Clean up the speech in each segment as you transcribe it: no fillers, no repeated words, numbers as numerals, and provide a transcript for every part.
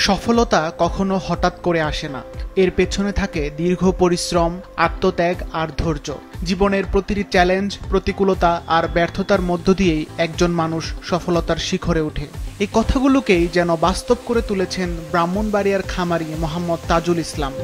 সফলতা কখনো হঠাৎ করে আসে না। এর পেছনে থাকে দীর্ঘ পরিশ্রম, আত্মত্যাগ আর ধৈর্য। জীবনের প্রতিটি চ্যালেঞ্জ, প্রতিকূলতা আর ব্যর্থতার মধ্য দিয়েই একজন মানুষ সফলতার শিখরে ওঠে। এই কথাগুলোকেই যেন বাস্তব করে তুলেছেন ব্রাহ্মণবাড়িয়ার খামারি মোহাম্মদ তাজুল ইসলাম।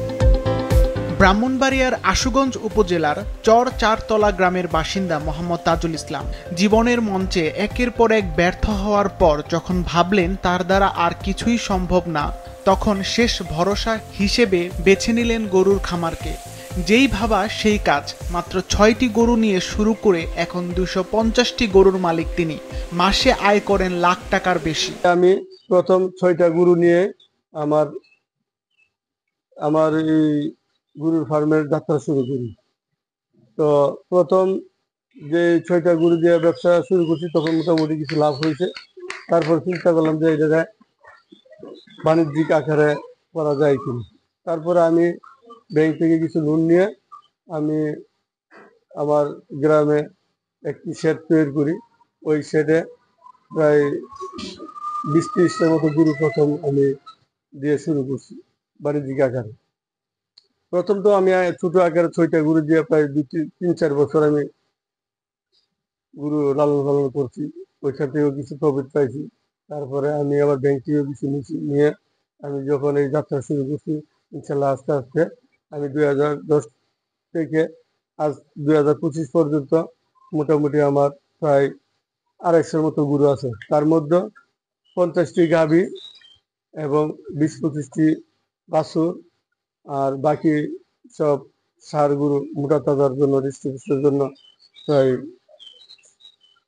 ব্রাহ্মণবাড়িয়ার আশুগঞ্জ উপজেলার চর চারতলা গ্রামের বাসিন্দা মোহাম্মদ তাজুল ইসলাম জীবনের মঞ্চে একের পর এক ব্যর্থ হওয়ার পর যখন ভাবলেন তার দ্বারা আর কিছুই সম্ভব না, তখন শেষ ভরসা হিসেবে বেছে নিলেন গরুর খামারকে। যেই ভাবা সেই কাজ। মাত্র ৬টি গরু নিয়ে শুরু করে এখন ২৫০টি গরুর মালিক তিনি। মাসে আয় করেন লাখ টাকার বেশি। আমি প্রথম ৬টা গরু নিয়ে আমার আমার এই গরুর ফার্মের যাত্রা শুরু করি। তো প্রথম যে ৬টা গরু দিয়ে ব্যবসা শুরু করছি তখন মোটামুটি কিছু লাভ হয়েছে। তারপর চিন্তা করলাম যে এই জায়গায় বাণিজ্যিক আকারে করা যায় কিনা। তারপরে আমি ব্যাংক থেকে কিছু লোন নিয়ে আমি আমার গ্রামে একটি শেড তৈরি করি। ওই শেডে প্রায় ২০-৩০টার মতো গরু প্রথম আমি দিয়ে শুরু করছি বাণিজ্যিক আকারে। প্রথম তো আমি ছোট আকারে ৬টা গরু দিয়ে প্রায় ৩-৪ বছর আমি গরু লালন পালন করছি। ওইখান থেকেও কিছু প্রফিট পাইছি। তারপরে আমি আবার ব্যাংক থেকেও কিছু নিয়ে আমি যখন এই যাত্রা শুরু করছি, ইনশাল্লাহ আস্তে আস্তে আমি ২০১০ থেকে আজ ২০২৫ পর্যন্ত মোটামুটি আমার প্রায় ২৫০-র মতো গরু আছে। তার মধ্যে ৫০টি গাভী এবং ২০-২৫টি বাছুর, আর বাকি সব ষাঁড় গরু মোটা তাজার জন্য, ডিস্ট্রিবিউশনের জন্য প্রায়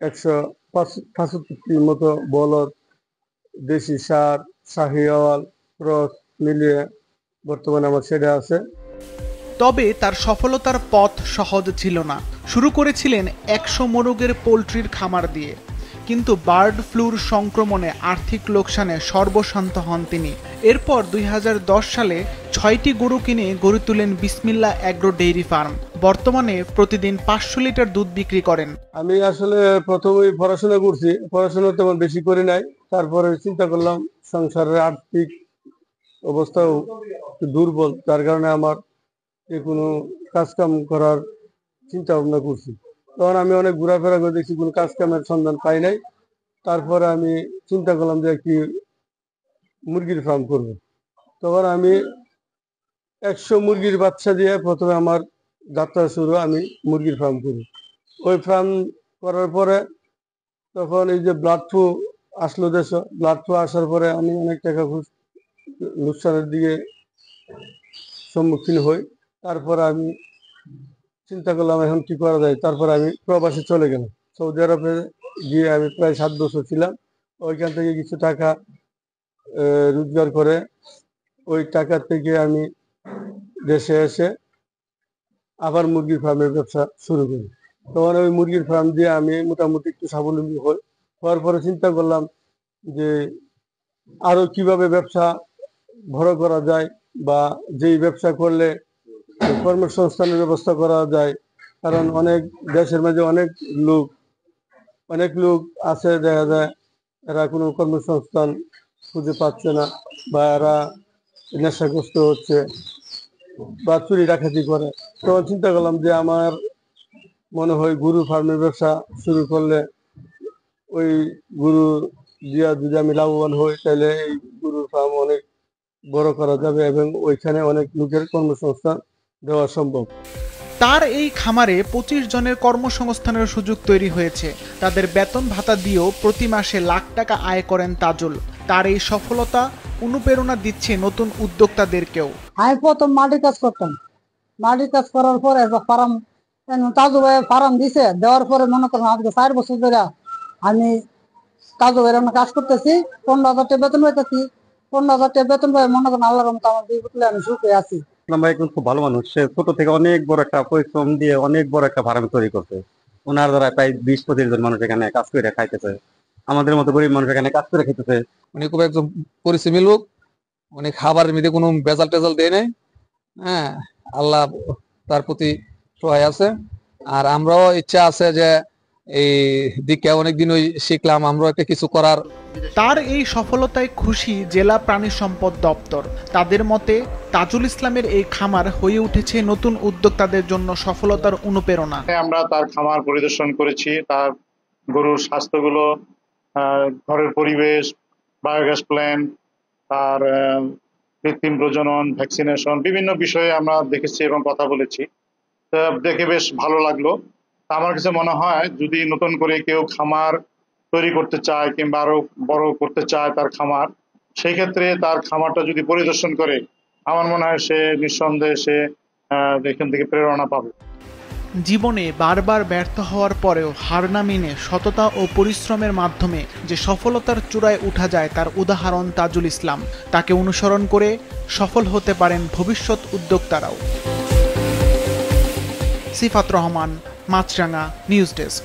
১৬৫টির মতো বলদ, দেশি ষাঁড়, শাহিওয়াল, ক্রস মিলিয়ে বর্তমানে আমার শেডে আছে। তবে তার সফলতার পথ সহজ ছিল না। শুরু করেছিলেন ১০০ মোরগের পোলট্রির খামার দিয়ে, কিন্তু বার্ড ফ্লুর সংক্রমণে আর্থিক লোকসানে সর্বশান্ত হন তিনি। এরপর ২০১০ সালে ৬টি গরু কিনে গড়ে তুলেন বিসমিল্লাহ অ্যাগ্রো ডেইরি ফার্ম। বর্তমানে প্রতিদিন ৫০০ লিটার দুধ বিক্রি করেন। আমি আসলে প্রথমেই পড়াশোনা করছি, পড়াশোনা তেমন বেশি করি নাই। তারপরে চিন্তা করলাম সংসারের আর্থিক অবস্থাও দুর্বল, যার কারণে আমার যে কোনো কাজকাম করার চিন্তা ভাবনা করছি। তখন আমি অনেক ঘোরাফেরা করে দেখছি, কোনো কাজ কামের সন্ধান পাই নাই। তারপরে আমি চিন্তা করলাম যে একটি মুরগির ফার্ম করব। তখন আমি ১০০ মুরগির বাচ্চা দিয়ে প্রথমে আমার যাত্রা শুরু। আমি মুরগির ফার্ম করি। ওই ফার্ম করার পরে তখন এই যে ব্লাড ফ্লু আসলো দেশে। ব্লাড ফ্লু আসার পরে আমি অনেক টাকা লোকসানের দিকে সম্মুখীন হই। তারপর আমি চিন্তা করলাম এখন কি করা যায়। তারপর আমি প্রবাসে চলে গেলাম। সৌদি আরবে গিয়ে আমি প্রায় ৭ বছর ছিলাম। ওইখান থেকে কিছু টাকা রোজগার করে ওই টাকা থেকে আমি দেশে এসে আবার মুরগির ফার্মের ব্যবসা শুরু করি। তখন ওই মুরগির ফার্ম দিয়ে আমি মোটামুটি একটু স্বাবলম্বী হই। হওয়ার পরে চিন্তা করলাম যে আরো কিভাবে ব্যবসা বড় করা যায়, বা যেই ব্যবসা করলে কর্মসংস্থানের ব্যবস্থা করা যায়। কারণ অনেক দেশের মাঝে অনেক লোক আছে, দেখা যায় এরা কোনো কর্মসংস্থান খুঁজে পাচ্ছে না, বা এরা নেশাগ্রস্ত হচ্ছে বা চুরি ডাকাতি করে। তখন চিন্তা করলাম যে আমার মনে হয় গরু ফার্মের ব্যবসা শুরু করলে ওই গরু দিয়া যদি আমি লাভবান হই, তাহলে এই গরুর ফার্ম অনেক বড় করা যাবে এবং ওইখানে অনেক লোকের কর্মসংস্থান দেওয়া সম্ভব। তার এই খামারে ২৫ জনের কর্মসংস্থানের সুযোগ তৈরি হয়েছে। তাদের বেতন ভাতা দিয়েও প্রতি মাসে লাখ টাকা আয় করেন তাজুল। তার এই সফলতা অনুপ্রেরণা দিচ্ছে নতুন উদ্যোক্তাদেরকেও। আমি প্রথম মাটির কাজ করতাম। মাটির কাজ করার পরে ফার্ম, তাজু ভাই ফার্ম দিছে, দেওয়ার পরে মনে করেন আজকে ৪ বছর ধরে আমি তাজু ভাইয়ের কাজ করতেছি। ১৫,০০০ টাকা বেতন পাইতেছি। ১৫,০০০ টাকা বেতন পাই, মনে করেন আল্লাহর রহমতে আমার ২ পুত্রে আমি সুখে আছি। ভাই খুব ভালো মানুষ। সে ছোট থেকে অনেক বড় একটা পরিশ্রম দিয়ে অনেক বড় একটা ফার্ম তৈরি করছে। ওনার দ্বারা প্রায় ২০-২৫ জন মানুষ এখানে কাজ করে খাইতেছে। আমাদের মতো গরিব মানুষ এখানে কাজ করে খাইতেছে। উনি খুব একজন পরিশ্রমী লোক। উনি খাবারের মধ্যে কোনো ভেজাল টেজাল দেয় নাই। হ্যাঁ, আল্লাহ তার প্রতি সহায় আছে। আর আমরাও ইচ্ছা আছে যে এই দিকে অনেকদিন ওই শিখলাম আমরা একটা কিছু করার। তার এই সফলতায় খুশি জেলা প্রাণী সম্পদ দপ্তর। তাদের মতে তাজুল ইসলামের এই খামার হয়ে উঠেছে নতুন উদ্যোক্তাদের জন্য সফলতার অনুপ্রেরণা। আমরা তার খামার পরিদর্শন করেছি, তার গরুর স্বাস্থ্যগুলো, ঘরের পরিবেশ, বায়োগ্যাস প্ল্যান্ট, তার কৃত্রিম প্রজনন, ভ্যাকসিনেশন, বিভিন্ন বিষয়ে আমরা দেখেছি এবং কথা বলেছি। দেখে বেশ ভালো লাগলো। আমার কাছে মনে হয় যদি নতুন করে কেউ খামার তৈরি করতে চায় কিংবা আরো বড় করতে চায় তার খামার, সেই ক্ষেত্রে তার খামারটা যদি পরিদর্শন করে, আমার মনে হয় সে নিঃসন্দেহে সে এখান থেকে প্রেরণা পাবে। জীবনে বারবার ব্যর্থ হওয়ার পরেও হার না মেনে সততা ও পরিশ্রমের মাধ্যমে যে সফলতার চূড়ায় উঠা যায় তার উদাহরণ তাজুল ইসলাম। তাকে অনুসরণ করে সফল হতে পারেন ভবিষ্যৎ উদ্যোক্তারাও। সিফাত রহমান, মাছরাঙা নিউজ ডেস্ক।